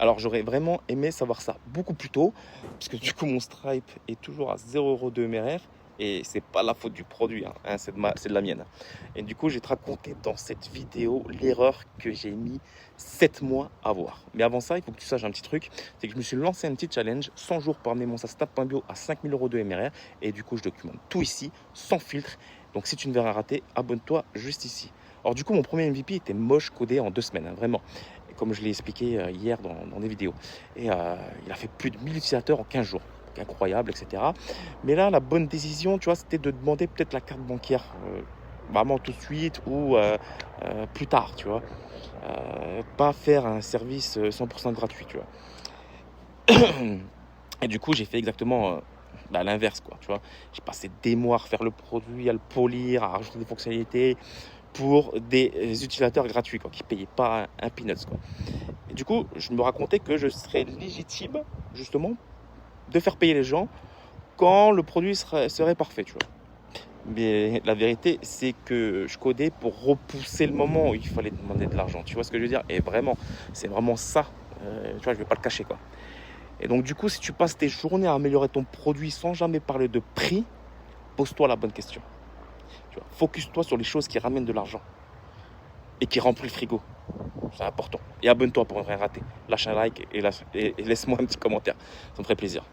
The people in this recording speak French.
Alors j'aurais vraiment aimé savoir ça beaucoup plus tôt, parce que du coup mon Stripe est toujours à 0 € de MRR, et c'est pas la faute du produit, hein, c'est de la mienne. Et du coup, je vais te raconter dans cette vidéo l'erreur que j'ai mis 7 mois à voir. Mais avant ça, il faut que tu saches un petit truc, c'est que je me suis lancé un petit challenge, 100 jours pour amener mon SaaS Snap.bio à 5000 € de MRR, et du coup je documente tout ici, sans filtre. Donc si tu ne veux rien rater, abonne-toi juste ici. Alors du coup, mon premier MVP était moche codé en 2 semaines, hein, vraiment. Et comme je l'ai expliqué hier dans des vidéos. Et il a fait plus de 1000 utilisateurs en 15 jours. Donc, incroyable, etc. Mais là, la bonne décision, tu vois, c'était de demander peut-être la carte bancaire vraiment tout de suite ou plus tard, tu vois. Pas faire un service 100% gratuit, tu vois. Et du coup, j'ai fait exactement l'inverse, quoi, tu vois. J'ai passé des mois à refaire le produit, à le polir, à rajouter des fonctionnalités pour des utilisateurs gratuits, quoi, qui ne payaient pas un peanuts, quoi. Et du coup, je me racontais que je serais légitime, justement, de faire payer les gens quand le produit serait parfait, tu vois. Mais la vérité, c'est que je codais pour repousser le moment où il fallait demander de l'argent. Tu vois ce que je veux dire? Et vraiment, c'est vraiment ça. Tu vois, je vais pas le cacher, quoi. Et donc, du coup, si tu passes tes journées à améliorer ton produit sans jamais parler de prix, pose-toi la bonne question. Tu vois, focus-toi sur les choses qui ramènent de l'argent et qui remplissent le frigo. C'est important. Et abonne-toi pour ne rien rater. Lâche un like et laisse-moi un petit commentaire. Ça me ferait plaisir.